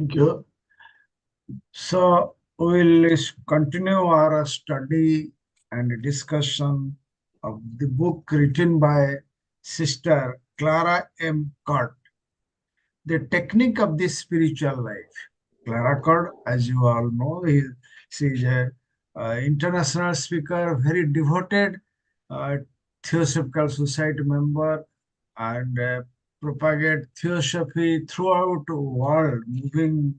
Thank you. So we will continue our study and discussion of the book written by Sister Clara M. Cott, The Technique of the Spiritual Life. Clara Cott, as you all know, she is a international speaker, very devoted uh, Theosophical Society member, and propagate theosophy throughout the world, moving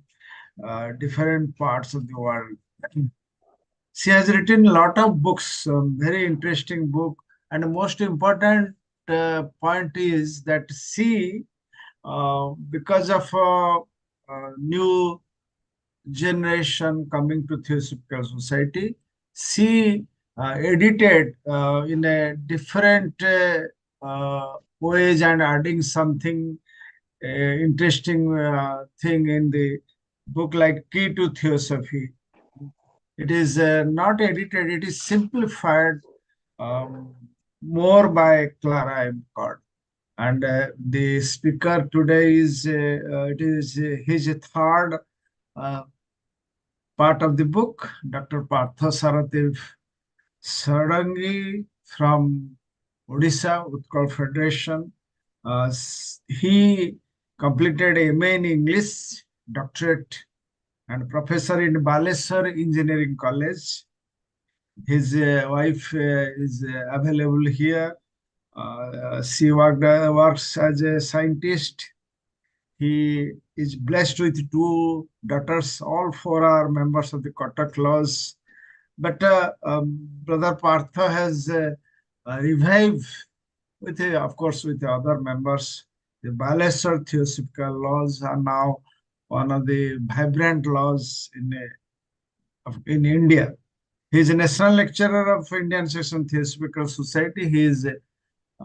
different parts of the world. She has written a lot of books, very interesting book, and the most important point is that she, because of new generation coming to Theosophical Society, she edited in a different ways and adding something interesting thing in the book like Key to Theosophy. It is not edited, it is simplified um, more by Clara M. Cott. And the speaker today is it is his third uh, part of the book, Dr. Partha Sarangi from Odisha Utkal Federation. He completed MA in English, doctorate, and professor in Baleswar Engineering College. His wife is available here. She works as a scientist. He is blessed with two daughters. All four are members of the Kotak Laws. But Brother Partha has revived with, of course, with the other members. The Baleswar Theosophical Laws are now one of the vibrant laws in India. He is a national lecturer of Indian Section Theosophical Society. He is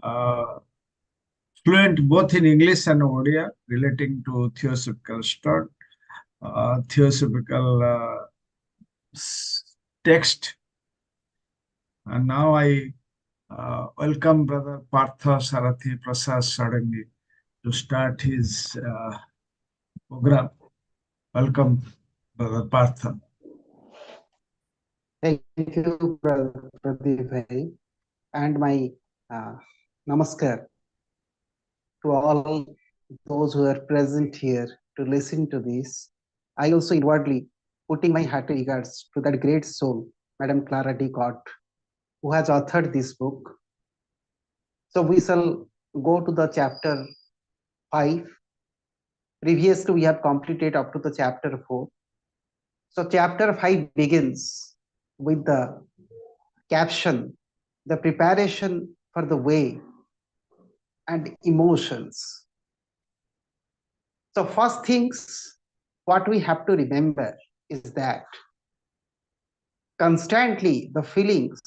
uh, fluent both in English and Odia relating to theosophical study, theosophical text. And now I welcome Brother Partha Sarathi Prasad Sarangi to start his program. Welcome, Brother Partha. Thank you, Brother Pradeep bhai, and my namaskar to all those who are present here to listen to this. I also inwardly putting my hearty regards to that great soul, Madam Clara D. Cott, who has authored this book. So we shall go to the chapter 5. Previously, we have completed up to the chapter 4. So chapter 5 begins with the caption, the preparation for the way and emotions. So first things, what we have to remember is that constantly the feelings,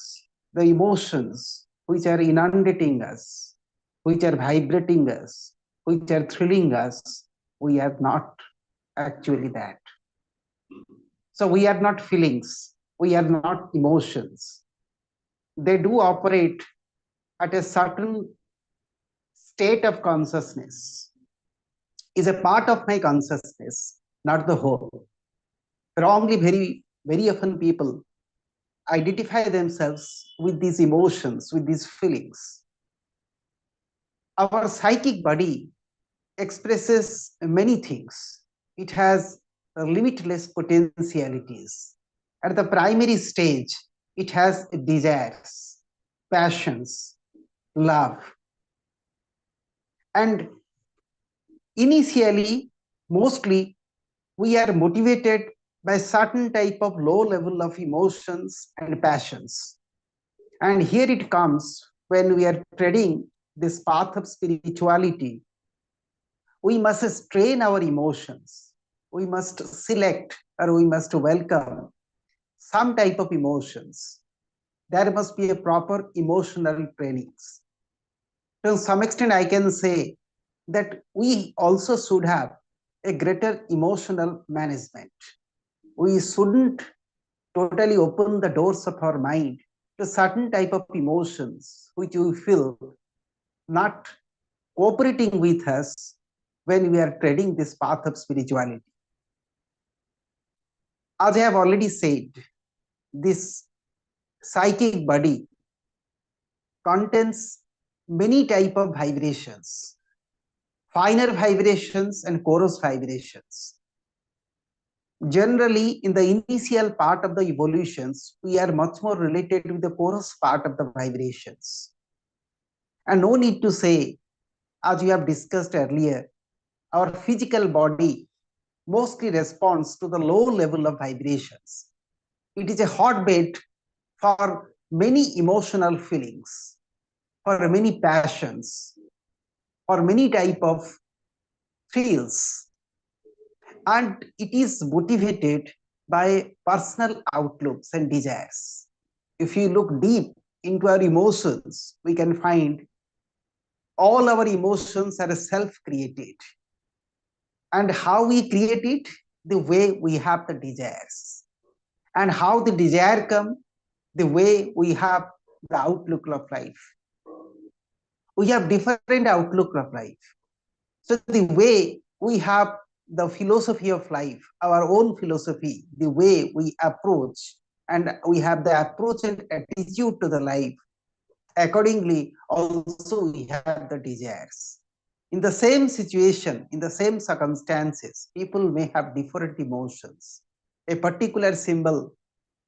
the emotions which are inundating us, which are vibrating us, which are thrilling us, we are not actually that. So we are not feelings, we are not emotions. They do operate at a certain state of consciousness, is a part of my consciousness, not the whole. Wrongly, very often people identify themselves with these emotions, with these feelings. Our psychic body expresses many things. It has limitless potentialities. At the primary stage, it has desires, passions, love. And initially, mostly, we are motivated by certain type of low level of emotions and passions. And here it comes when we are treading this path of spirituality, we must strain our emotions. We must select or we must welcome some type of emotions. There must be a proper emotional trainings. To some extent, I can say that we also should have a greater emotional management. We shouldn't totally open the doors of our mind to certain type of emotions which we feel not cooperating with us when we are treading this path of spirituality. As I have already said, this psychic body contains many type of vibrations, finer vibrations and coarse vibrations. Generally, in the initial part of the evolutions, we are much more related with the coarse part of the vibrations. And no need to say, as we have discussed earlier, our physical body mostly responds to the low level of vibrations. It is a hotbed for many emotional feelings, for many passions, for many type of thrills, and it is motivated by personal outlooks and desires. If you look deep into our emotions, we can find all our emotions are self-created. And how we create it? The way we have the desires. And how the desire come? The way we have the outlook of life. We have different outlook of life. So the way we have the philosophy of life, our own philosophy, the way we approach, and we have the approach and attitude to the life, accordingly also we have the desires. In the same situation, in the same circumstances, people may have different emotions. A particular symbol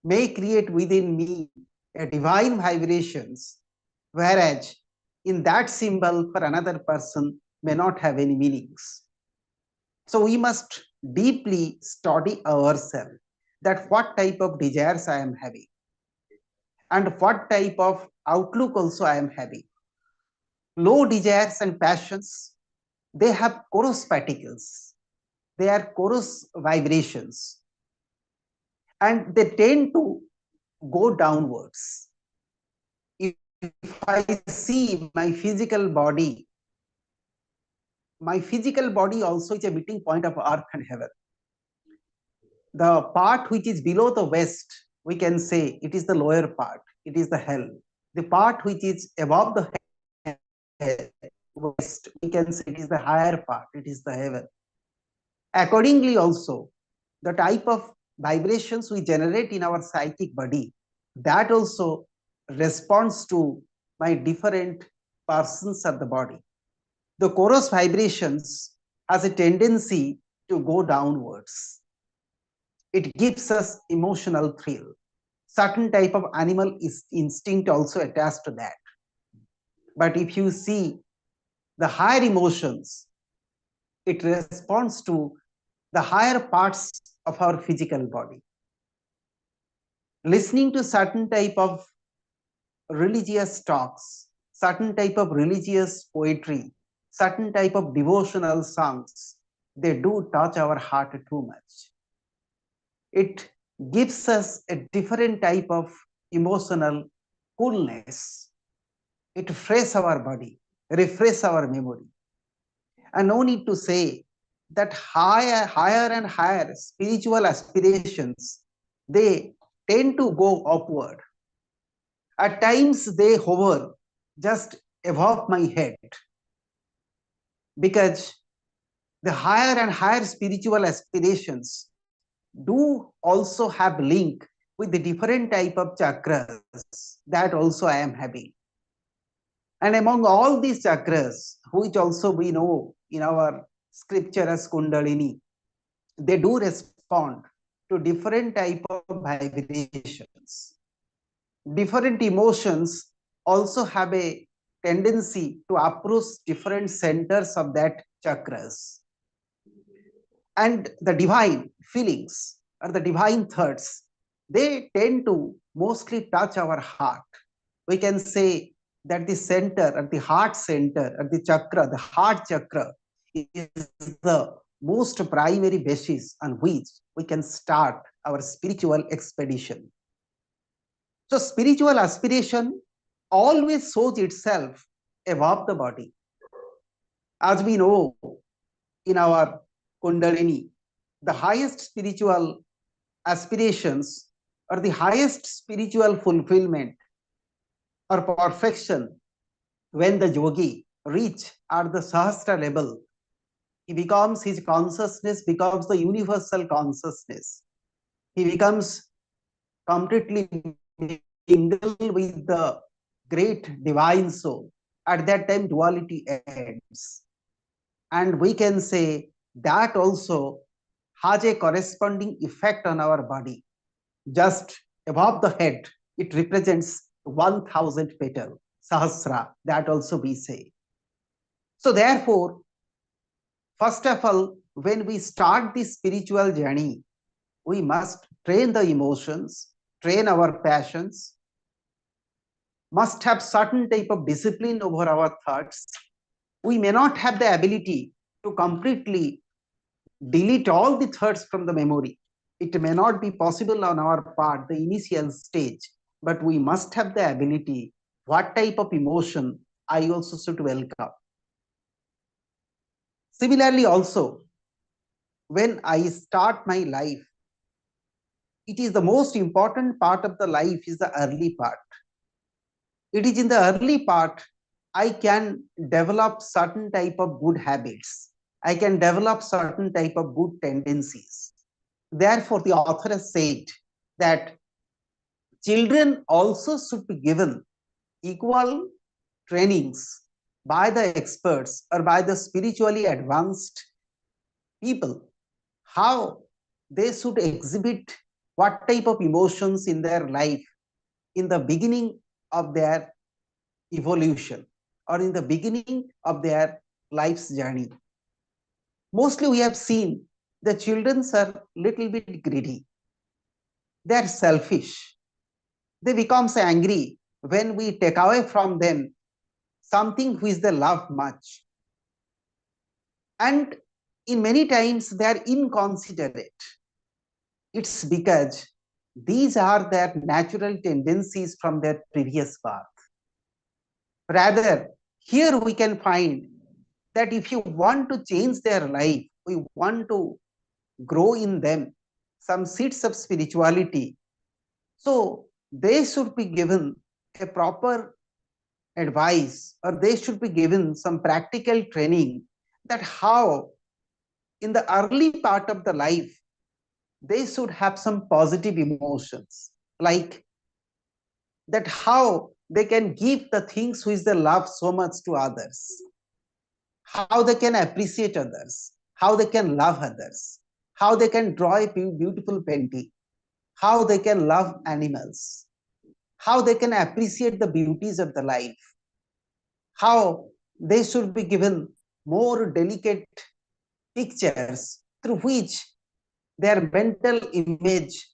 may create within me a divine vibrations, whereas in that symbol for another person may not have any meanings. So we must deeply study ourselves, that what type of desires I am having and what type of outlook also I am having. Low desires and passions, they have chorus particles, they are chorus vibrations, and they tend to go downwards. If I see my physical body also is a meeting point of earth and heaven. The part which is below the west, we can say it is the lower part, it is the hell. The part which is above the west, we can say it is the higher part, it is the heaven. Accordingly also, the type of vibrations we generate in our psychic body, that also responds to my different persons of the body. The chorus vibrations has a tendency to go downwards. It gives us emotional thrill. Certain type of animal instinct also attached to that. But if you see the higher emotions, it responds to the higher parts of our physical body. Listening to certain type of religious talks, certain type of religious poetry, certain type of devotional songs, they do touch our heart too much. It gives us a different type of emotional coolness. It refreshes our body, refreshes our memory. And no need to say that higher and higher spiritual aspirations, they tend to go upward. At times they hover just above my head, because the higher and higher spiritual aspirations do also have link with the different type of chakras that also I am having. And among all these chakras, which also we know in our scripture as Kundalini, they do respond to different type of vibrations. Different emotions also have a tendency to approach different centers of that chakras. And the divine feelings or the divine thoughts, they tend to mostly touch our heart. We can say that the center or the heart center or the chakra, the heart chakra, is the most primary basis on which we can start our spiritual expedition. So spiritual aspiration always shows itself above the body. As we know in our Kundalini, the highest spiritual aspirations or the highest spiritual fulfillment or perfection, when the yogi reach at the Sahasra level, he becomes, his consciousness becomes the universal consciousness. He becomes completely mingled with the great divine soul. At that time, duality ends. And we can say that also has a corresponding effect on our body. Just above the head, it represents 1000 petal, Sahasra, that also we say. So therefore, first of all, when we start this spiritual journey, we must train the emotions, train our passions, must have certain type of discipline over our thoughts. We may not have the ability to completely delete all the thoughts from the memory. It may not be possible on our part, the initial stage, but we must have the ability, what type of emotion I also should welcome. Similarly, also, when I start my life, it is the most important part of the life is the early part. It is in the early part I can develop certain type of good habits. I can develop certain type of good tendencies. Therefore, the author has said that children also should be given equal trainings by the experts or by the spiritually advanced people, how they should exhibit what type of emotions in their life in the beginning of their evolution or in the beginning of their life's journey. Mostly we have seen the children are little bit greedy. They are selfish. They become angry when we take away from them something which they love much. And in many times they are inconsiderate. It's because these are their natural tendencies from their previous birth. Rather, here we can find that if you want to change their life, we want to grow in them some seeds of spirituality. So they should be given a proper advice or they should be given some practical training that how in the early part of the life they should have some positive emotions, like that how they can give the things which they love so much to others, how they can appreciate others, how they can love others, how they can draw a beautiful painting, how they can love animals, how they can appreciate the beauties of the life, how they should be given more delicate pictures through which their mental image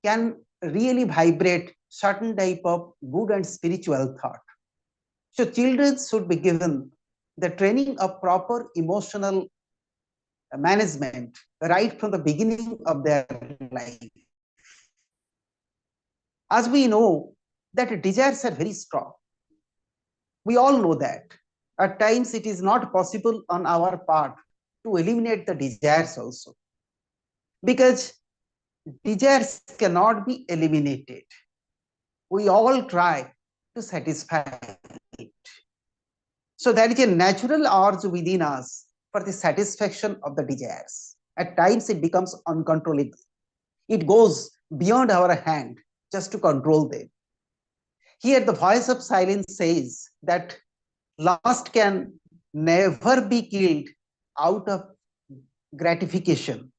can really vibrate certain type of good and spiritual thought. So children should be given the training of proper emotional management right from the beginning of their life. As we know that desires are very strong. We all know that. At times it is not possible on our part to eliminate the desires also. Because desires cannot be eliminated. We all try to satisfy it. So there is a natural urge within us for the satisfaction of the desires. At times it becomes uncontrollable. It goes beyond our hand just to control them. Here the voice of silence says that lust can never be killed out of gratification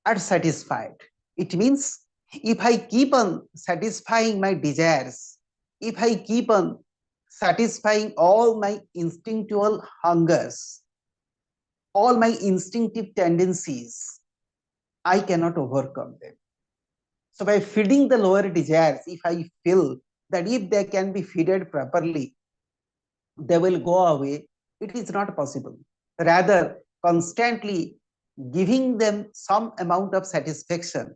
or satisfied. It means if I keep on satisfying my desires, if I keep on satisfying all my instinctual hungers, all my instinctive tendencies, I cannot overcome them. So by feeding the lower desires, if I feel that if they can be fed properly, they will go away, it is not possible. Rather, constantly giving them some amount of satisfaction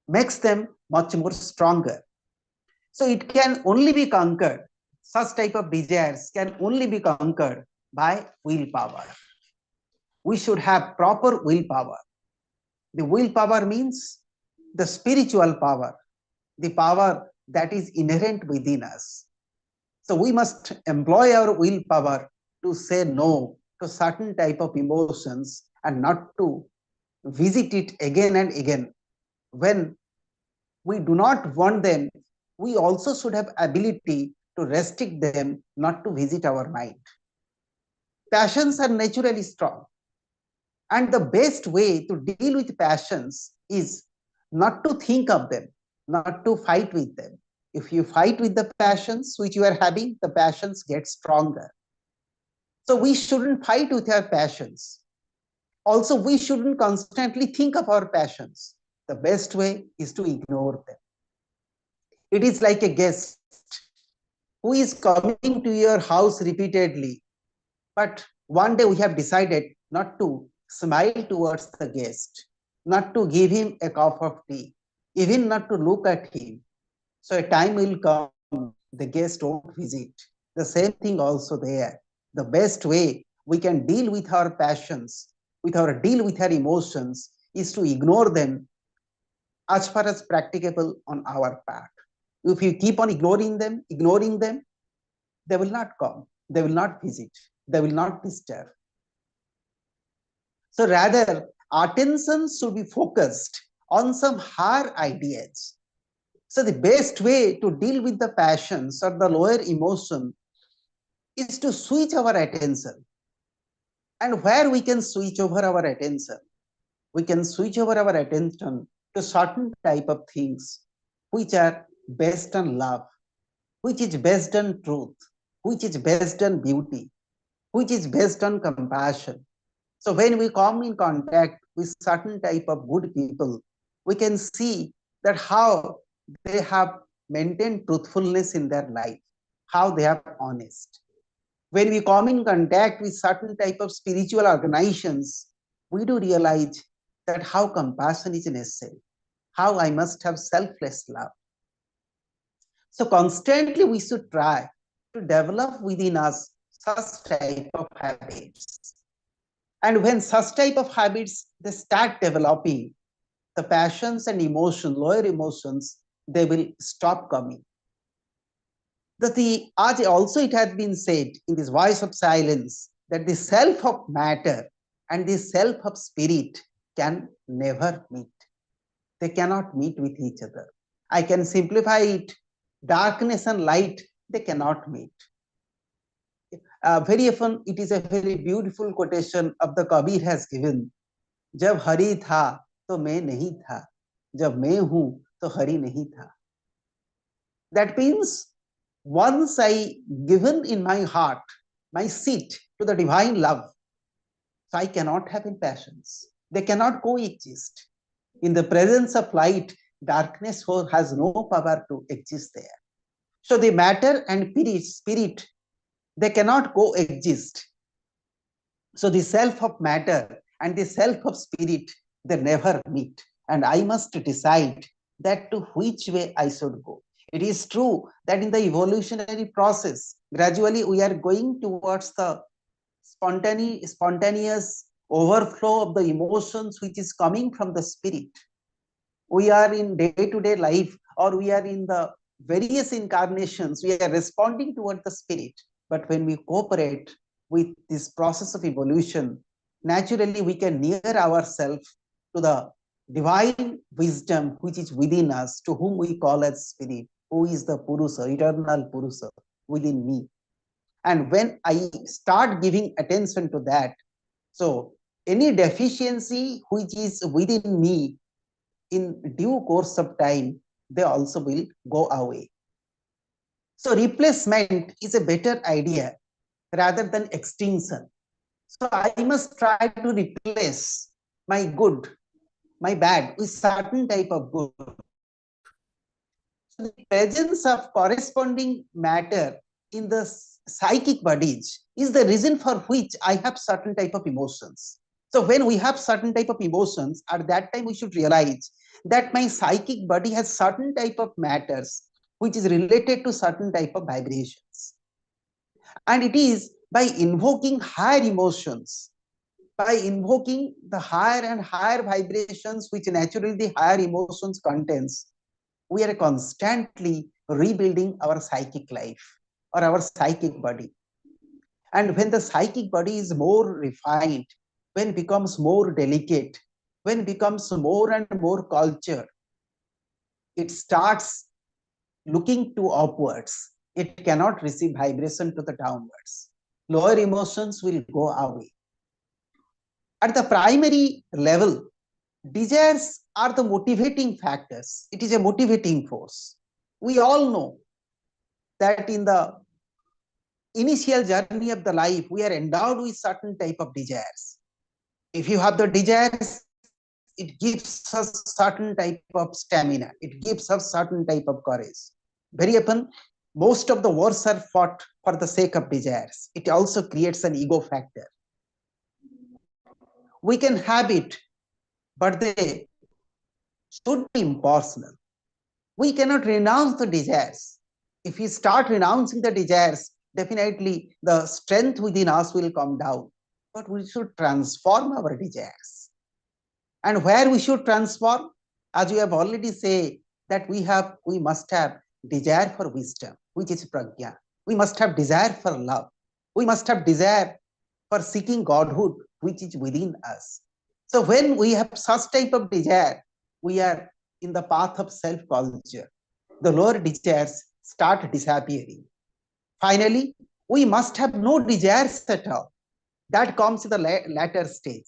makes them much more stronger. So it can only be conquered, such type of desires can only be conquered by willpower. We should have proper willpower. The willpower means the spiritual power, the power that is inherent within us. So we must employ our willpower to say no to certain type of emotions and not to visit it again and again when we do not want them, we also should have ability to restrict them not to visit our mind. Passions are naturally strong, and the best way to deal with passions is not to think of them, not to fight with them. If you fight with the passions which you are having, the passions get stronger. So we shouldn't fight with our passions. Also, we shouldn't constantly think of our passions. The best way is to ignore them. It is like a guest who is coming to your house repeatedly, but one day we have decided not to smile towards the guest, not to give him a cup of tea, even not to look at him. So a time will come, the guest won't visit. The same thing also there. The best way we can deal with our passions, deal with our emotions, is to ignore them as far as practicable on our part. If you keep on ignoring them, they will not come, they will not visit, they will not disturb. So rather, attention should be focused on some higher ideas. So the best way to deal with the passions or the lower emotion is to switch our attention. And where we can switch over our attention? We can switch over our attention to certain type of things which are based on love, which is based on truth, which is based on beauty, which is based on compassion. So when we come in contact with certain type of good people, we can see that how they have maintained truthfulness in their life, how they are honest. When we come in contact with certain type of spiritual organizations, we do realize that how compassion is necessary, how I must have selfless love. So constantly we should try to develop within us such type of habits. And when such type of habits they start developing, the passions and emotion, lower emotions, they will stop coming. As also it has been said in this voice of silence, that the self of matter and the self of spirit can never meet. They cannot meet with each other. I can simplify it. Darkness and light, they cannot meet. Very often it is a very beautiful quotation of the Kabir has given. जब हरि था तो मैं नहीं था, जब मैं हूं तो हरि नहीं था. That means once I given in my heart my seat to the divine love, so I cannot have impassions. They cannot coexist. In the presence of light, darkness has no power to exist there. So the matter and spirit, they cannot coexist. So the self of matter and the self of spirit, they never meet. And I must decide that to which way I should go. It is true that in the evolutionary process, gradually we are going towards the spontaneous overflow of the emotions which is coming from the spirit. We are in day-to-day life, or we are in the various incarnations, we are responding toward the spirit. But when we cooperate with this process of evolution, naturally we can near ourselves to the divine wisdom which is within us, to whom we call as spirit, who is the Purusa, eternal Purusa within me. And when I start giving attention to that, so any deficiency which is within me, in due course of time, they also will go away. So replacement is a better idea rather than extinction. So I must try to replace my good, my bad with certain type of good. So the presence of corresponding matter in the psychic bodies is the reason for which I have certain type of emotions. So when we have certain type of emotions, at that time we should realize that my psychic body has certain type of matters which is related to certain type of vibrations. And it is by invoking higher emotions, by invoking the higher and higher vibrations which naturally the higher emotions contains, we are constantly rebuilding our psychic life or our psychic body. And when the psychic body is more refined, when it becomes more delicate, when it becomes more and more cultured, it starts looking to upwards. It cannot receive vibration to the downwards. Lower emotions will go away. At the primary level, desires are the motivating factors. It is a motivating force. We all know that in the initial journey of the life, we are endowed with certain type of desires. If you have the desires, it gives us certain type of stamina. It gives us certain type of courage. Very often, most of the wars are fought for the sake of desires. It also creates an ego factor. We can have it, but they should be impersonal. We cannot renounce the desires. If we start renouncing the desires, definitely the strength within us will come down. But we should transform our desires. And where we should transform, as we have already said, that we must have desire for wisdom, which is pragya. We must have desire for love. We must have desire for seeking Godhood, which is within us. So when we have such type of desire, we are in the path of self-culture. The lower desires start disappearing. Finally, we must have no desires at all. That comes in the latter stage.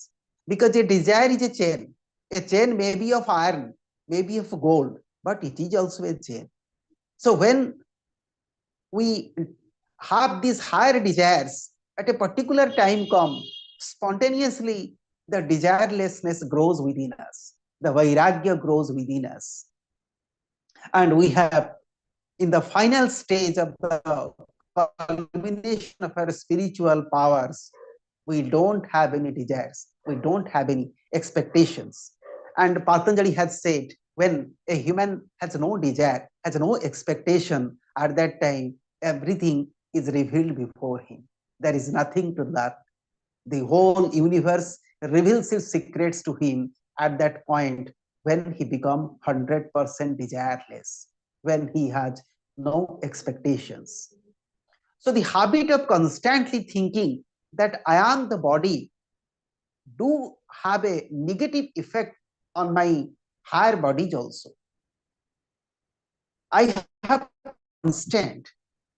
Because a desire is a chain. A chain may be of iron, may be of gold, but it is also a chain. So when we have these higher desires, at a particular time come, spontaneously the desirelessness grows within us. The vairagya grows within us. And we have, in the final stage of the culmination of our spiritual powers, we don't have any desires. We don't have any expectations. And Patanjali has said, when a human has no desire, has no expectation, at that time, everything is revealed before him. There is nothing to learn. The whole universe reveals its secrets to him at that point when he becomes 100% desireless, when he has no expectations. So the habit of constantly thinking that I am the body do have a negative effect on my higher bodies also. I have to understand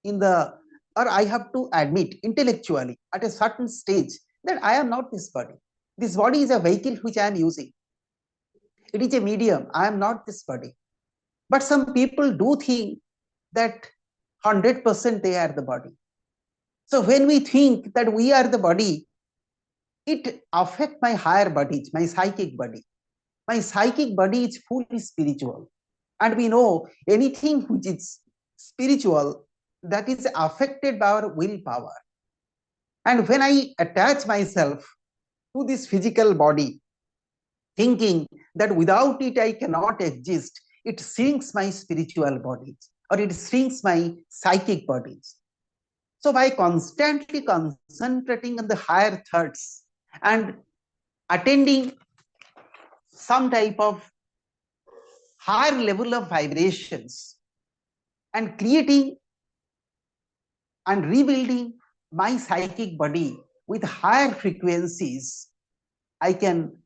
in the, or I have to admit intellectually at a certain stage that I am not this body. This body is a vehicle which I am using. It is a medium. I am not this body. But some people do think that 100% they are the body. So when we think that we are the body, it affects my higher bodies, my psychic body. My psychic body is fully spiritual. And we know anything which is spiritual, that is affected by our willpower. And when I attach myself to this physical body, thinking that without it I cannot exist, it shrinks my spiritual bodies, or it shrinks my psychic bodies. So by constantly concentrating on the higher thoughts and attending some type of higher level of vibrations and creating and rebuilding my psychic body with higher frequencies, I can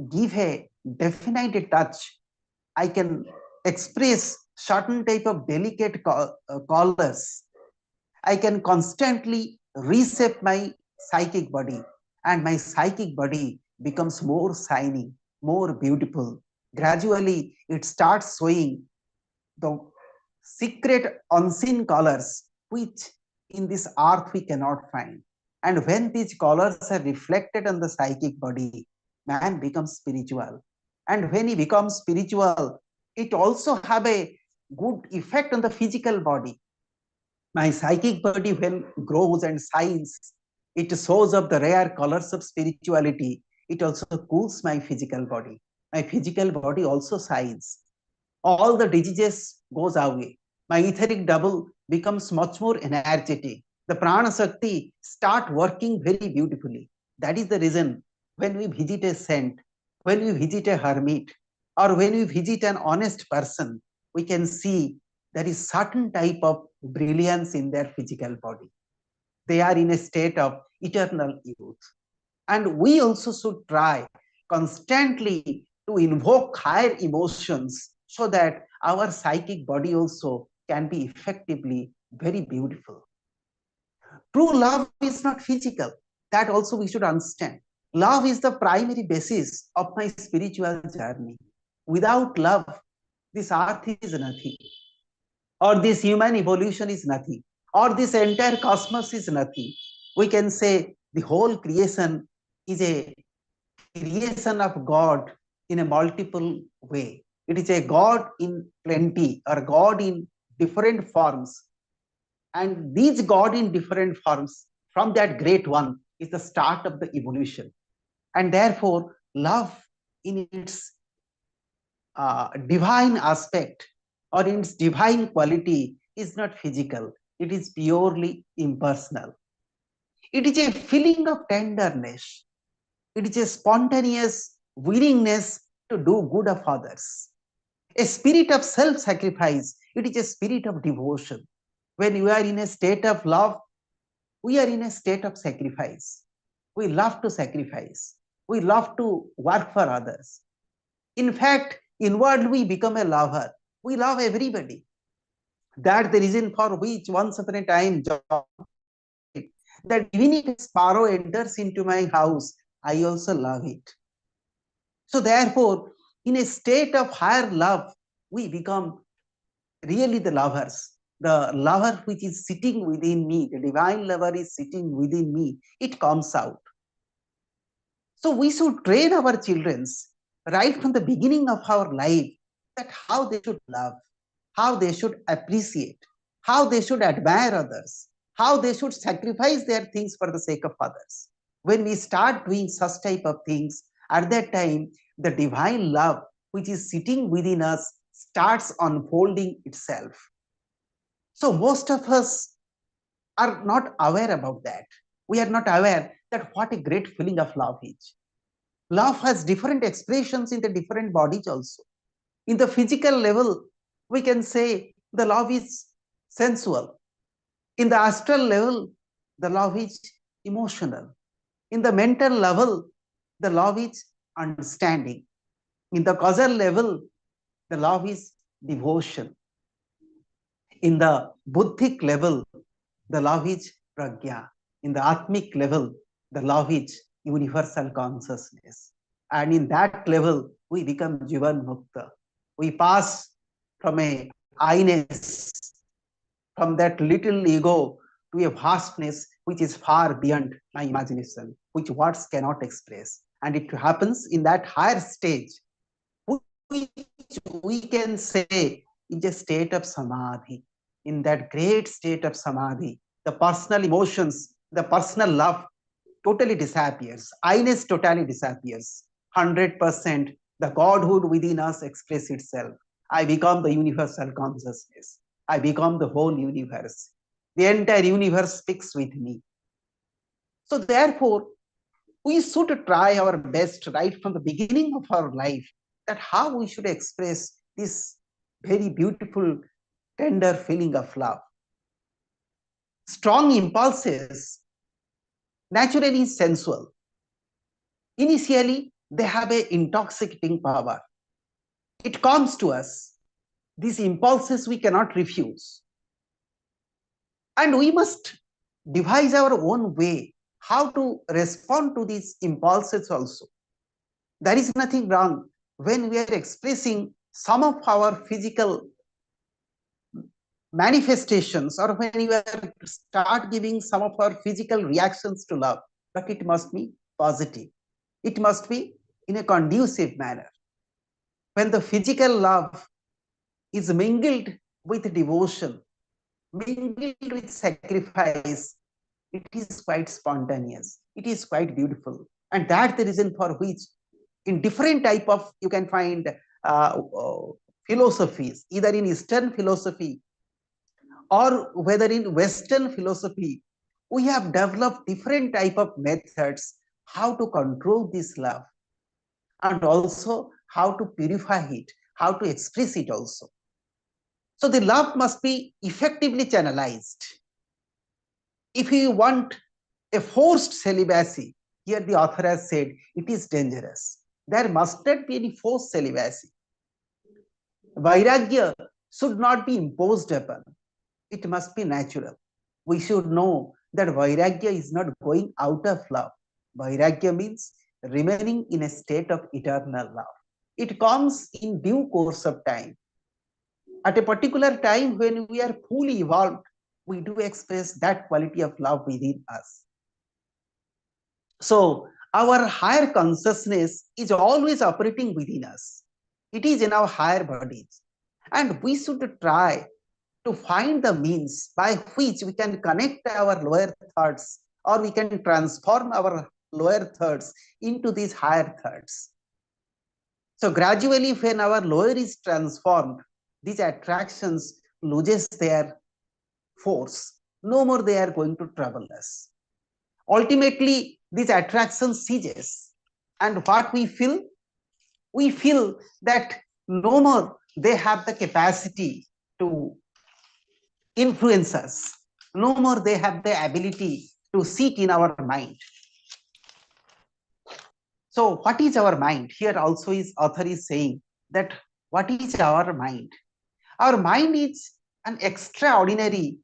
give a definite touch. I can express certain type of delicate colors. I can constantly reshape my psychic body, and my psychic body becomes more shining, more beautiful. Gradually, it starts showing the secret unseen colors which in this earth we cannot find. And when these colors are reflected on the psychic body, man becomes spiritual. And when he becomes spiritual, it also have a good effect on the physical body. My psychic body, when grows and shines, it shows up the rare colors of spirituality. It also cools my physical body. My physical body also shines. All the diseases goes away. My etheric double becomes much more energetic. The prana shakti start working very beautifully. That is the reason when we visit a saint, when we visit a hermit, or when we visit an honest person, we can see there is certain type of brilliance in their physical body. They are in a state of eternal youth. And we also should try constantly to invoke higher emotions so that our psychic body also can be effectively very beautiful. True love is not physical. That also we should understand. Love is the primary basis of my spiritual journey. Without love, this earth is nothing, or this human evolution is nothing, or this entire cosmos is nothing. We can say the whole creation is a creation of God in a multiple way. It is a God in plenty or God in different forms. And these God in different forms from that great one is the start of the evolution. And therefore, love in its divine aspect or in its divine quality is not physical, it is purely impersonal. It is a feeling of tenderness, it is a spontaneous willingness to do good of others, a spirit of self-sacrifice, it is a spirit of devotion. When you are in a state of love, we are in a state of sacrifice. We love to sacrifice. We love to work for others. In fact, inwardly we become a lover. We love everybody. That's the reason for which once upon a time, that even if a sparrow enters into my house, I also love it. So therefore, in a state of higher love, we become really the lovers. The lover which is sitting within me, the divine lover is sitting within me, it comes out. So we should train our children right from the beginning of our life that how they should love, how they should appreciate, how they should admire others, how they should sacrifice their things for the sake of others. When we start doing such type of things, at that time, the divine love which is sitting within us starts unfolding itself. So most of us are not aware about that. We are not aware that what a great feeling of love is. Love has different expressions in the different bodies also. In the physical level, we can say the love is sensual. In the astral level, the love is emotional. In the mental level, the love is understanding. In the causal level, the love is devotion. In the buddhic level, the love is pragya. In the atmic level, the love is universal consciousness. And in that level, we become Jivan Mukta. We pass from a I-ness, from that little ego to a vastness which is far beyond my imagination, which words cannot express. And it happens in that higher stage, which we can say is a state of samadhi. In that great state of samadhi, the personal emotions, the personal love totally disappears. I-ness totally disappears. 100% the Godhood within us expresses itself. I become the universal consciousness. I become the whole universe. The entire universe speaks with me. So therefore, we should try our best right from the beginning of our life that how we should express this very beautiful, tender feeling of love. Strong impulses naturally sensual. Initially, they have an intoxicating power. It comes to us. These impulses we cannot refuse. And we must devise our own way how to respond to these impulses also. There is nothing wrong when we are expressing some of our physical manifestations or when we are start giving some of our physical reactions to love, but it must be positive. It must be in a conducive manner. When the physical love is mingled with devotion, mingled with sacrifice, it is quite spontaneous. It is quite beautiful. And that's the reason for which in different type of, you can find philosophies, either in Eastern philosophy or whether in Western philosophy, we have developed different type of methods how to control this love and also how to purify it, how to express it also. So the love must be effectively channelized. If you want a forced celibacy, here the author has said it is dangerous. There must not be any forced celibacy. Vairagya should not be imposed upon. It must be natural. We should know that Vairagya is not going out of love. Vairagya means remaining in a state of eternal love. It comes in due course of time. At a particular time when we are fully evolved, we do express that quality of love within us. So our higher consciousness is always operating within us. It is in our higher bodies. And we should try to find the means by which we can connect our lower thoughts, or we can transform our lower thoughts into these higher thoughts. So gradually, when our lower is transformed, these attractions loses their force. No more they are going to trouble us. Ultimately, these attractions ceases. And what we feel that no more they have the capacity to influence us. No more they have the ability to sit in our mind. So what is our mind? Here also his author is saying that what is our mind? Our mind is an extraordinary,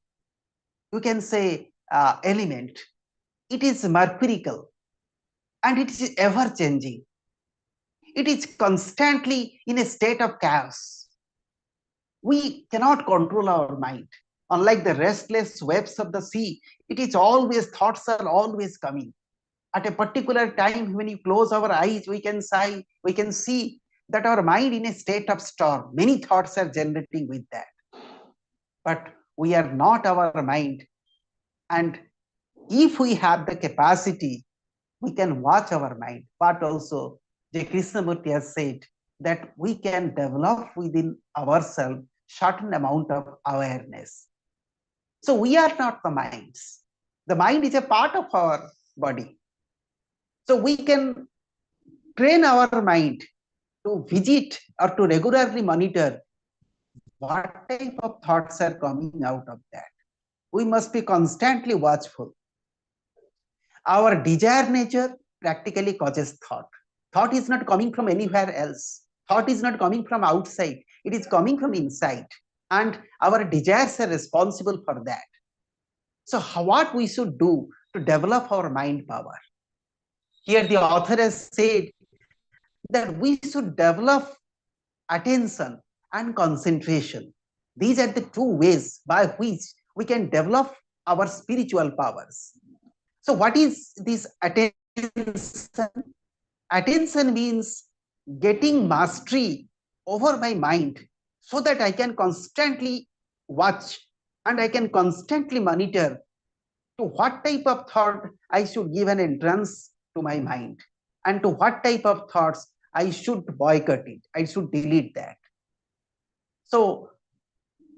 you can say, element. It is mercurial and it is ever changing. It is constantly in a state of chaos. We cannot control our mind. Unlike the restless waves of the sea, it is always, thoughts are always coming. At a particular time, when you close our eyes, we can see that our mind in a state of storm. Many thoughts are generating with that. But we are not our mind. And if we have the capacity, we can watch our mind. But also, J. Krishnamurti has said that we can develop within ourselves certain amount of awareness. So we are not the minds. The mind is a part of our body. So we can train our mind to visit or to regularly monitor what type of thoughts are coming out of that. We must be constantly watchful. Our desire nature practically causes thought. Thought is not coming from anywhere else. Thought is not coming from outside. It is coming from inside. And our desires are responsible for that. So what we should do to develop our mind power? Here the author has said that we should develop attention and concentration. These are the two ways by which we can develop our spiritual powers. So what is this attention? Attention means getting mastery over my mind so that I can constantly watch and I can constantly monitor to what type of thought I should give an entrance to my mind, and to what type of thoughts I should boycott it, I should delete that. So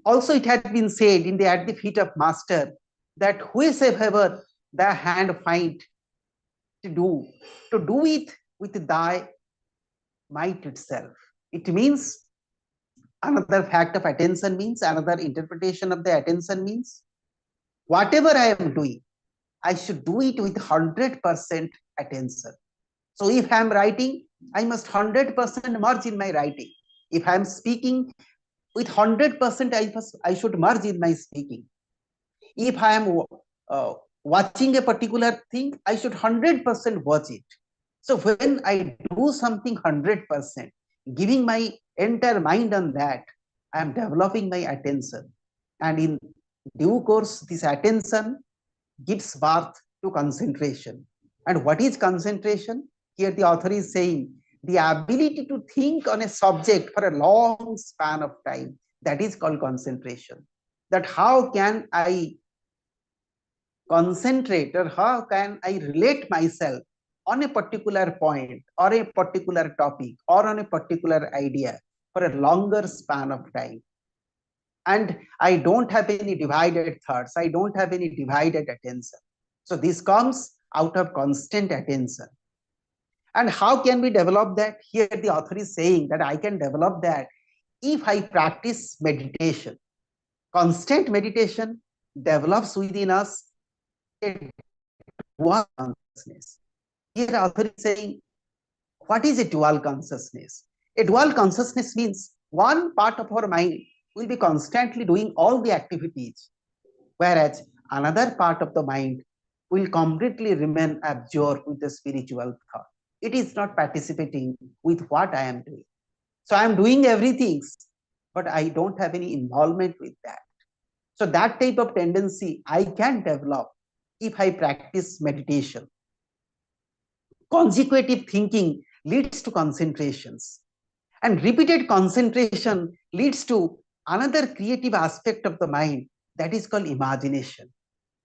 also it had been said in the At the Feet of Master that whosoever thy hand find to do it with thy might itself. It means, another fact of attention means, another interpretation of the attention means, whatever I am doing, I should do it with 100% attention. So if I am writing, I must 100% merge in my writing. If I am speaking, with 100% I should merge in my speaking. If I am watching a particular thing, I should 100% watch it. So when I do something 100%, giving my entire mind on that, I am developing my attention. And in due course, this attention gives birth to concentration. And what is concentration? Here the author is saying the ability to think on a subject for a long span of time, that is called concentration. That how can I concentrate, or how can I relate myself on a particular point or a particular topic or on a particular idea for a longer span of time. And I don't have any divided thoughts, I don't have any divided attention. So this comes out of constant attention. And how can we develop that? Here the author is saying that I can develop that if I practice meditation. Constant meditation develops within us a dual consciousness. Here the author is saying, what is a dual consciousness? A dual consciousness means one part of our mind will be constantly doing all the activities, whereas another part of the mind will completely remain absorbed with the spiritual thought. It is not participating with what I am doing. So I am doing everything, but I don't have any involvement with that. So that type of tendency I can develop if I practice meditation. Consecutive thinking leads to concentrations, and repeated concentration leads to another creative aspect of the mind, that is called imagination.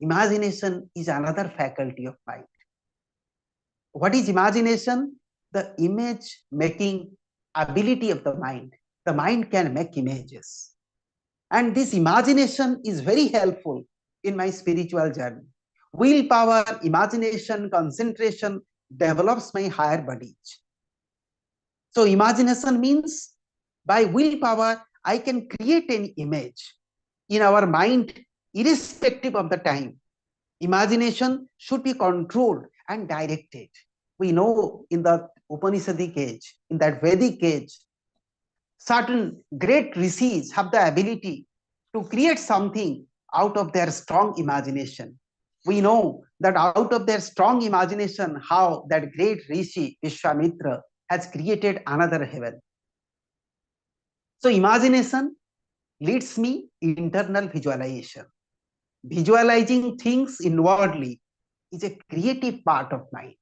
Imagination is another faculty of mind. What is imagination? The image making ability of the mind. The mind can make images. And this imagination is very helpful in my spiritual journey. Willpower, imagination, concentration develops my higher bodies. So imagination means by willpower, I can create an image in our mind, irrespective of the time. Imagination should be controlled and directed. We know in the Upanishadic age, in that Vedic age, certain great rishis have the ability to create something out of their strong imagination. We know that out of their strong imagination, how that great rishi Vishwamitra has created another heaven. So imagination leads me internal visualization. Visualizing things inwardly is a creative part of mind.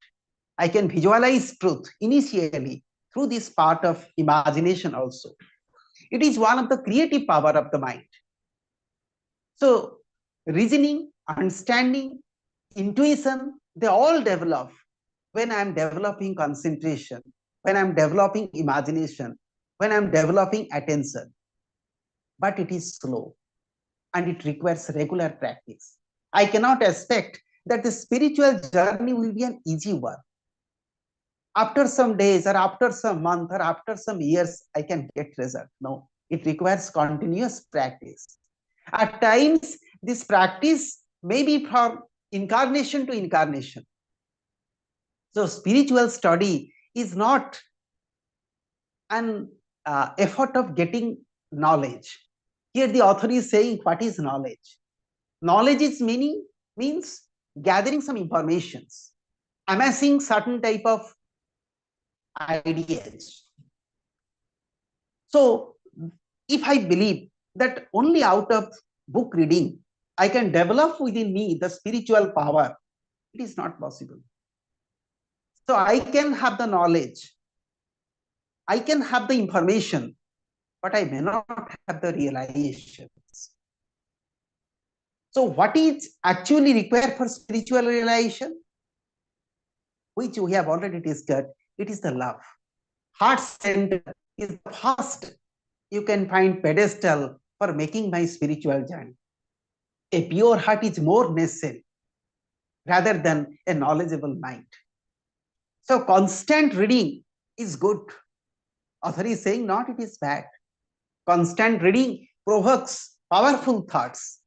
I can visualize truth initially through this part of imagination also. It is one of the creative power of the mind. So reasoning, understanding, intuition, they all develop when I am developing concentration, when I am developing imagination, when I am developing attention. But it is slow and it requires regular practice. I cannot expect that the spiritual journey will be an easy one. After some days or after some month or after some years, I can get result. No, it requires continuous practice. At times, this practice may be from incarnation to incarnation. So spiritual study is not an effort of getting knowledge. Here the author is saying, what is knowledge? Knowledge is means gathering some informations, amassing certain type of ideas. So if I believe that only out of book reading I can develop within me the spiritual power, it is not possible. So I can have the knowledge, I can have the information, but I may not have the realizations. So what is actually required for spiritual realization? Which we have already discussed, it is the love. Heart center is the first you can find pedestal for making my spiritual journey. A pure heart is more necessary rather than a knowledgeable mind. So constant reading is good. Author is saying not it is bad. Constant reading provokes powerful thoughts.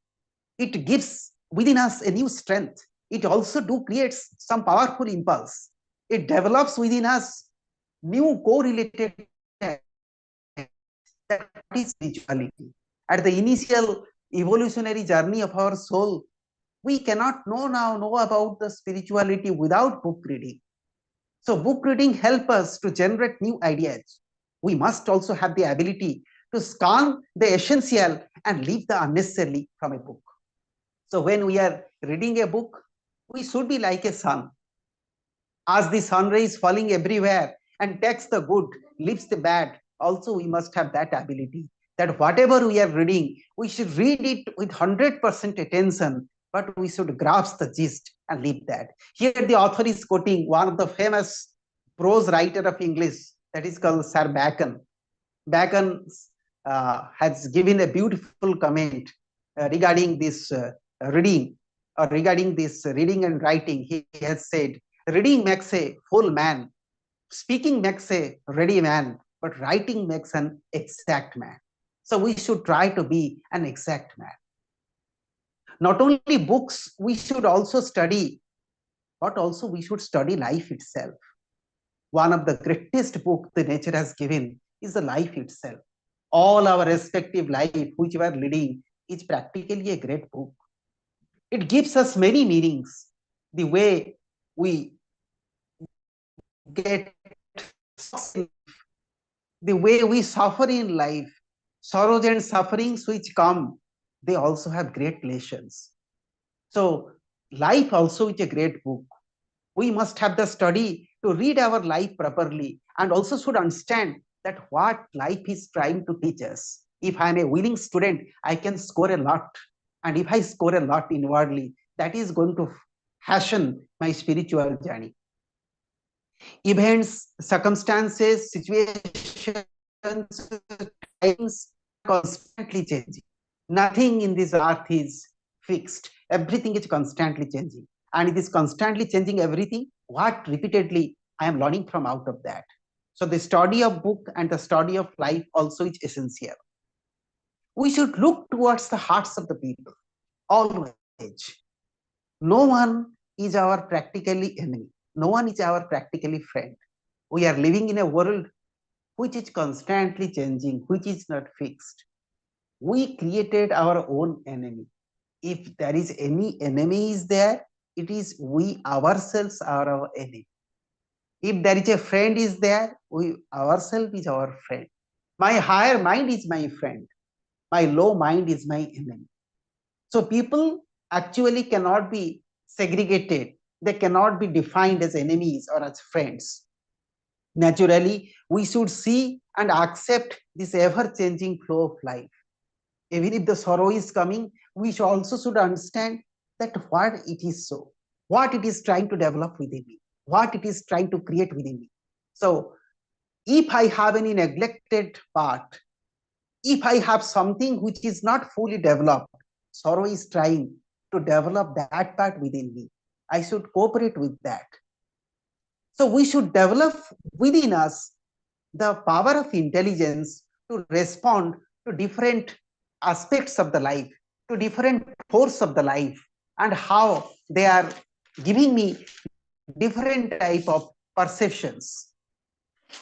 It gives within us a new strength. It also creates some powerful impulse. It develops within us new correlated that is spirituality. At the initial evolutionary journey of our soul, we cannot know about the spirituality without book reading. So book reading helps us to generate new ideas. We must also have the ability to scan the essential and leave the unnecessary from a book. So when we are reading a book, we should be like a sun. As the sun rays falling everywhere and takes the good, leaves the bad, also we must have that ability that whatever we are reading, we should read it with 100% attention, but we should grasp the gist and leave that. Here the author is quoting one of the famous prose writer of English, that is called Sir Bacon. Bacon has given a beautiful comment regarding this reading, or regarding this reading and writing. He has said, reading makes a full man, speaking makes a ready man, but writing makes an exact man. So we should try to be an exact man. Not only books we should also study, but also we should study life itself. One of the greatest book the nature has given is the life itself. all our respective life which we are leading is practically a great book. It gives us many meanings. The way we get, the way we suffer in life, sorrows and sufferings which come, they also have great lessons. So life also is a great book. We must have the study to read our life properly, and also should understand that what life is trying to teach us. If I am a willing student, I can score a lot. And if I score a lot inwardly, that is going to fashion my spiritual journey. Events, circumstances, situations, times constantly changing. Nothing in this earth is fixed. Everything is constantly changing. And it is constantly changing everything. What repeatedly I am learning from out of that. So the study of book and the study of life also is essential. We should look towards the hearts of the people always. No one is our practically enemy. No one is our practically friend. We are living in a world which is constantly changing, which is not fixed. We created our own enemy. If there is any enemy is there, it is we ourselves are our enemy. If there is a friend is there, we ourselves is our friend. My higher mind is my friend. My low mind is my enemy. So people actually cannot be segregated. They cannot be defined as enemies or as friends. Naturally, we should see and accept this ever-changing flow of life. Even if the sorrow is coming, we also should understand that what it is so, what it is trying to develop within me, what it is trying to create within me. So if I have any neglected part, if I have something which is not fully developed, sorrow is trying to develop that part within me. I should cooperate with that. So we should develop within us the power of intelligence to respond to different aspects of the life, to different force of the life, and how they are giving me different type of perceptions.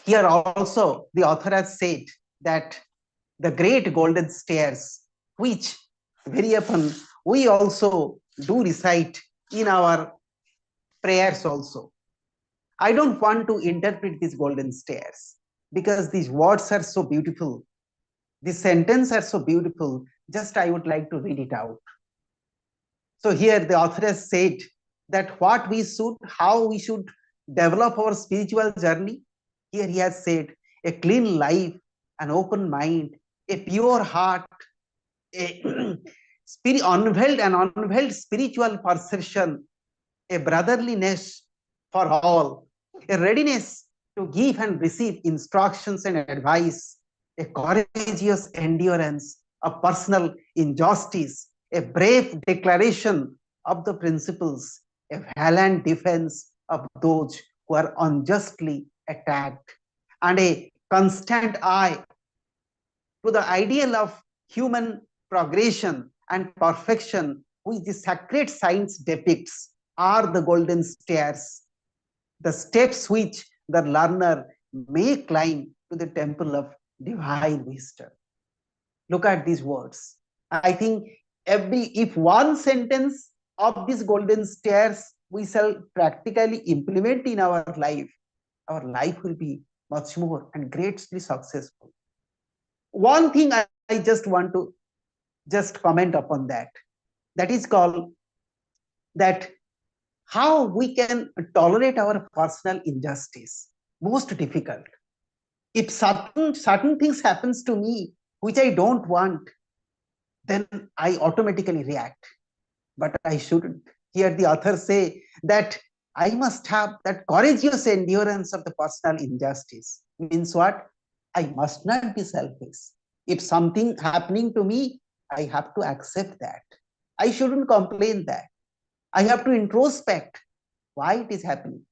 Here also the author has said that the great golden stairs, which very often we also do recite in our prayers also. I don't want to interpret these golden stairs because these words are so beautiful. These sentences are so beautiful. Just I would like to read it out. So here the author has said that what we should, how we should develop our spiritual journey. Here he has said a clean life, an open mind, a pure heart, a unveiled spiritual perception, a brotherliness for all, a readiness to give and receive instructions and advice, a courageous endurance of personal injustice, a brave declaration of the principles, a valiant defense of those who are unjustly attacked, and a constant eye to the ideal of human progression and perfection which the sacred science depicts are the golden stairs, the steps which the learner may climb to the temple of divine wisdom. Look at these words. I think if one sentence of these golden stairs we shall practically implement in our life will be much more and greatly successful. One thing I just want to just comment upon that. That is called that how we can tolerate our personal injustice. Most difficult. If certain things happens to me which I don't want, then I automatically react. But I shouldn't. Here the author say that I must have that courageous endurance of the personal injustice. Means what? I must not be selfish. If something happening to me, I have to accept that. I shouldn't complain that. I have to introspect why it is happening.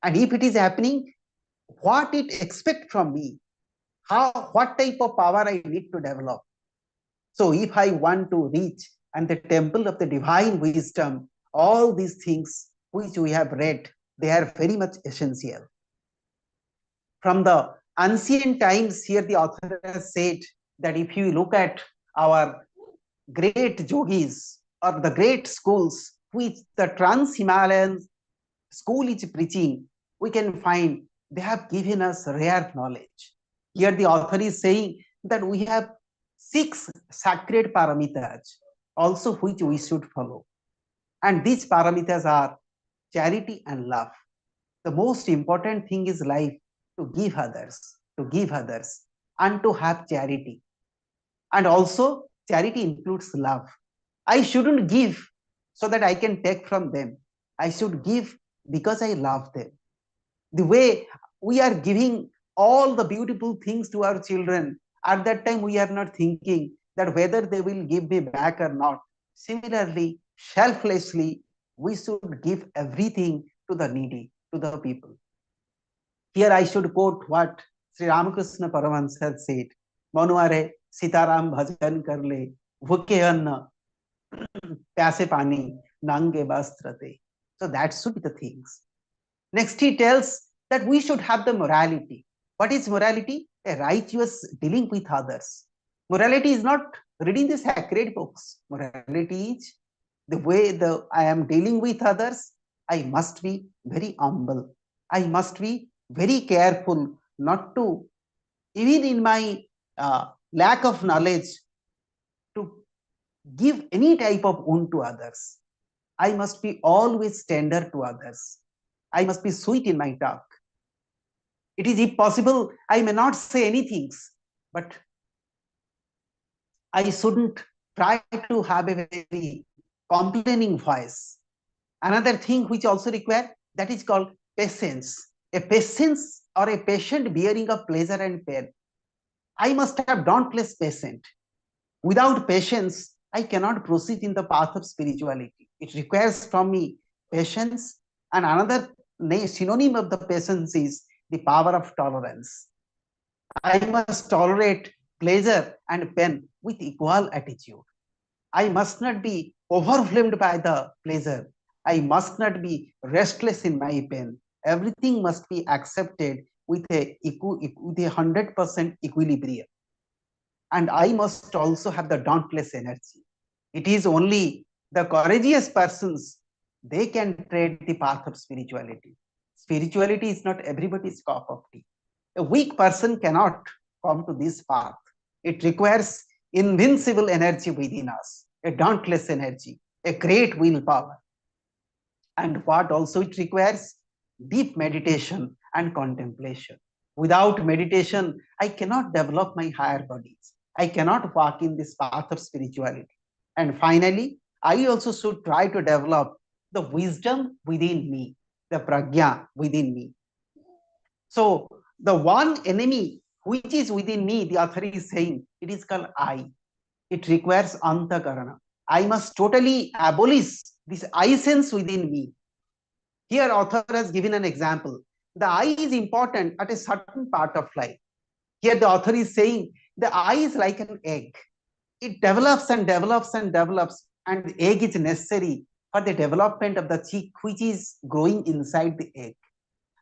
And if it is happening, what it expect from me, what type of power I need to develop. So if I want to reach and the temple of the divine wisdom, all these things which we have read, they are very much essential. From the Ancient times, here the author has said that if you look at our great yogis or the great schools which the Trans-Himalayan school is preaching, we can find they have given us rare knowledge. Here the author is saying that we have 6 sacred paramitas also which we should follow. And these paramitas are charity and love. The most important thing is life, to give others, and to have charity. And also, charity includes love. I shouldn't give so that I can take from them. I should give because I love them. The way we are giving all the beautiful things to our children, at that time we are not thinking that whether they will give me back or not. Similarly, selflessly, we should give everything to the needy, to the people. Here I should quote what Sri Ramakrishna Paramahansa has said, Manuare Sitaram bhajan karle, bhuke anna, pyase pani, nange bastrate. So that should be the things. Next, he tells that we should have the morality. What is morality? A righteous dealing with others. Morality is not reading the sacred books. Morality is the way I am dealing with others. I must be very humble. I must be very careful not to, even in my lack of knowledge, to give any type of wound to others. I must be always tender to others. I must be sweet in my talk. It is if possible, I may not say anything, but I shouldn't try to have a very complaining voice. Another thing which also require, that is called patience. A patience or a patient bearing of pleasure and pain. I must have dauntless patience. Without patience, I cannot proceed in the path of spirituality. It requires from me patience, and another synonym of the patience is the power of tolerance. I must tolerate pleasure and pain with equal attitude. I must not be overwhelmed by the pleasure. I must not be restless in my pain. Everything must be accepted with a 100% equilibrium. And I must also have the dauntless energy. It is only the courageous persons, they can tread the path of spirituality. Spirituality is not everybody's cup of tea. A weak person cannot come to this path. It requires invincible energy within us, a dauntless energy, a great willpower. And what also it requires? Deep meditation and contemplation. Without meditation, I cannot develop my higher bodies. I cannot walk in this path of spirituality. And finally, I also should try to develop the wisdom within me, the pragya within me. So the one enemy which is within me, the author is saying, it is called I. It requires antakarana. I must totally abolish this I sense within me. Here author has given an example. The I is important at a certain part of life. Here the author is saying the I is like an egg. It develops and develops and develops, and the egg is necessary for the development of the chick which is growing inside the egg.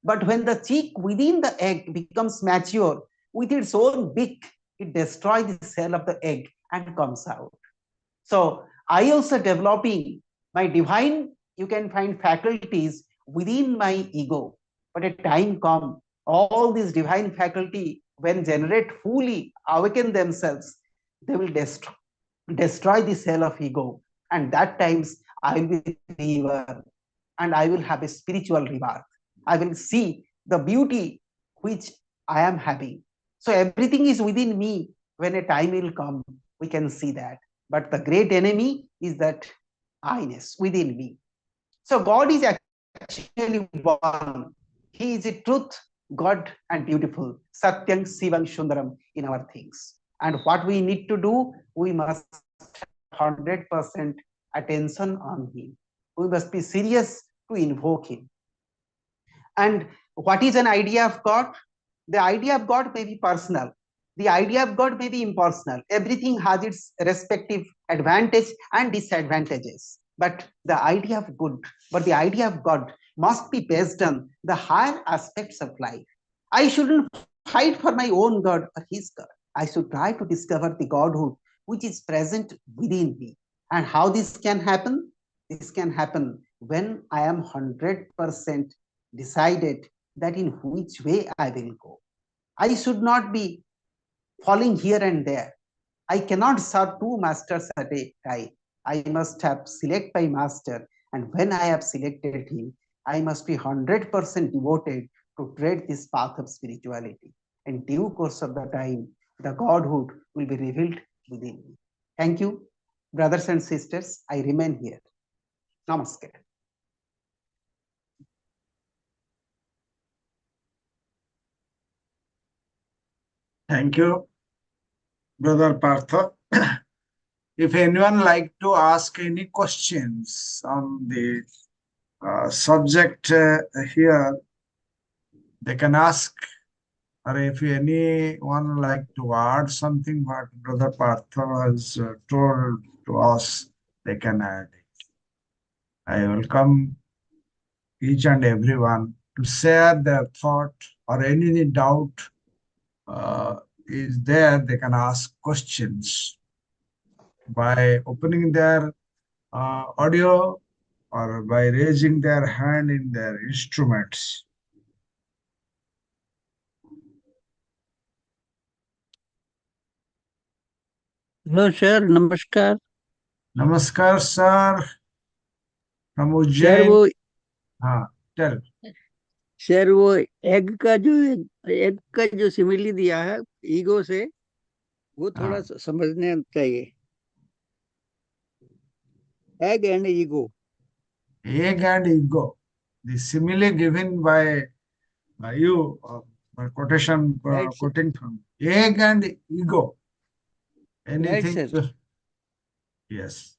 But when the chick within the egg becomes mature, with its own beak, it destroys the cell of the egg and comes out. So I also developing my divine, you can find faculties within my ego. But a time come, all these divine faculty, when generate fully, awaken themselves, they will destroy the cell of ego. And that times I will be reborn, and I will have a spiritual rebirth. I will see the beauty which I am having. So everything is within me. When a time will come, we can see that. But the great enemy is that I-ness within me. So God is actually one. He is a truth, God, and beautiful. Satyam, Sivam, Sundaram in our things. And what we need to do, we must 100% attention on Him. We must be serious to invoke Him. And what is an idea of God? The idea of God may be personal. The idea of God may be impersonal. Everything has its respective advantage and disadvantages. But the idea of the idea of God must be based on the higher aspects of life. I shouldn't fight for my own God or his God. I should try to discover the Godhood which is present within me. And how this can happen? This can happen when I am 100% decided that in which way I will go. I should not be falling here and there. I cannot serve two masters at a time. I must have select my master, and when I have selected him, I must be 100% devoted to tread this path of spirituality. In due course of the time, the Godhood will be revealed within me. Thank you, brothers and sisters. I remain here. Namaskar. Thank you, Brother Partha. If anyone like to ask any questions on the subject here, they can ask. Or if anyone like to add something what Brother Partha has told to us, they can add it. I welcome each and everyone to share their thought or any doubt is there. They can ask questions by opening their audio or by raising their hand in their instruments. Hello sir, नमस्कार। Namaskar, sir, from sir Ujjain. वो हाँ, tell. Sir वो egg का जो simile दिया है ego से, वो थोड़ा हाँ, समझने चाहिए। Egg and ego. egg and ego. The simile given by you, quotation right sir. quoting from egg and ego. Right Anything? Sir. Yes.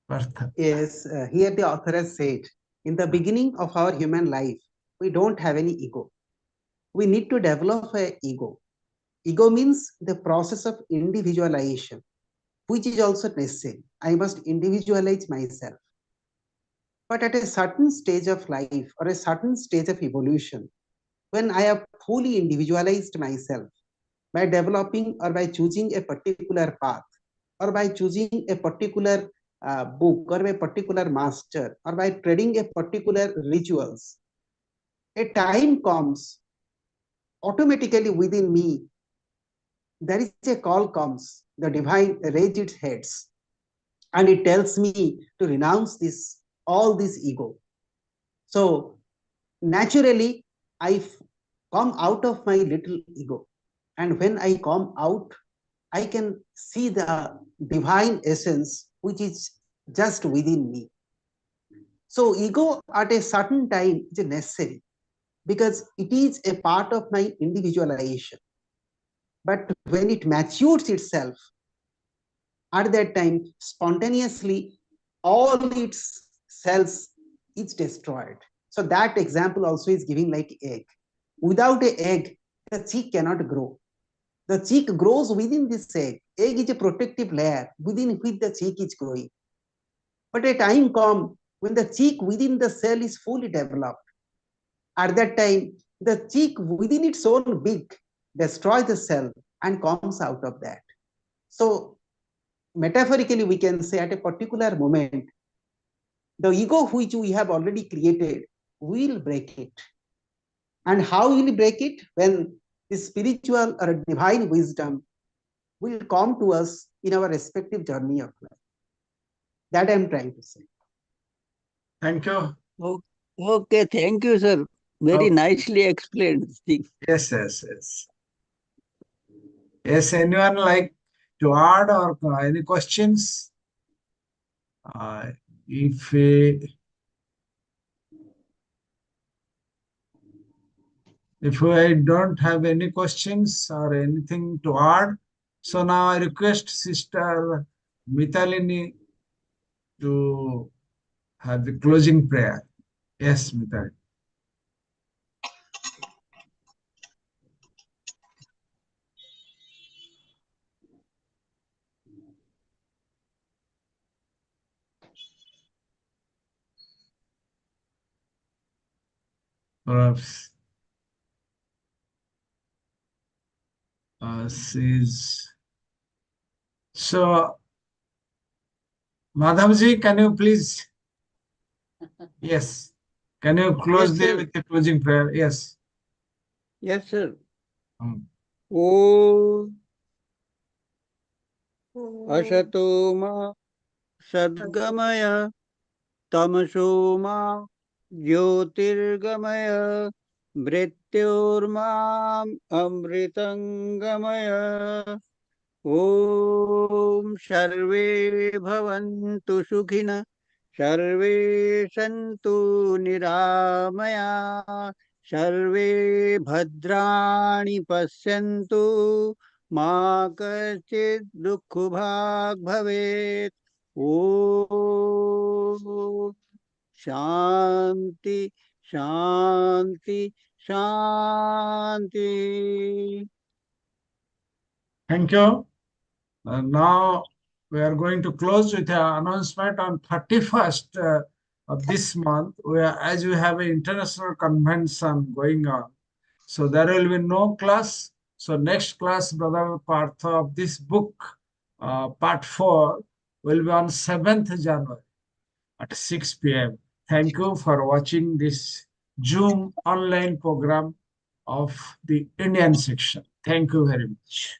Partha. Yes, here the author has said, in the beginning of our human life, we don't have any ego. We need to develop a ego. Ego means the process of individualization, which is also necessary. I must individualize myself. But at a certain stage of life or a certain stage of evolution, when I have fully individualized myself by developing or by choosing a particular path or by choosing a particular book or a particular master or by treading a particular rituals, a time comes automatically within me. There is a call comes, the divine raised its heads, and it tells me to renounce all this ego. So naturally, I come out of my little ego, and when I come out, I can see the divine essence which is just within me. So ego at a certain time is necessary because it is a part of my individualization. But when it matures itself, at that time, spontaneously, all its cells is destroyed. So that example also is giving like egg. Without an egg, the chick cannot grow. The chick grows within this egg. Egg is a protective layer within which the chick is growing. But a time comes when the chick within the cell is fully developed. At that time, the chick within its own beak destroys the cell and comes out of that. So metaphorically, we can say at a particular moment, the ego which we have already created will break it. And how will we break it? When the spiritual or divine wisdom will come to us in our respective journey of life. That I am trying to say. Thank you. Okay, thank you sir. Very Oh, nicely explain thing. yes, yes, yes. Yes, anyone like to add or any questions? If I don't have any questions or anything to add, so now I request Sister Mitalini to have the closing prayer. Yes, Mitalini. Perhaps says. So, Madhavji, can you please? Yes. Can you close Yes, there sir. with the closing prayer? Yes. Yes, sir. Hmm. ॐ असतो मा सद्गमय तमसो मा ज्योतिर्गमय मृत्योर्माम् अमृतङ्गमय ॐ सर्वे भवन्तु सुखिनः सर्वे सन्तु निरामया सर्वे भद्राणि पश्यन्तु मा कश्चित् दुःखभाग् भवेत् ॐ शान्ति शान्ति शान्ति Thank you. Now we are going to close with an announcement on 31st of this month, where as we have an international convention going on. So there will be no class. So next class, Brother Partha, of this book, part 4, will be on 7th January at 6 p.m. Thank you for watching this Zoom online program of the Indian section. Thank you very much.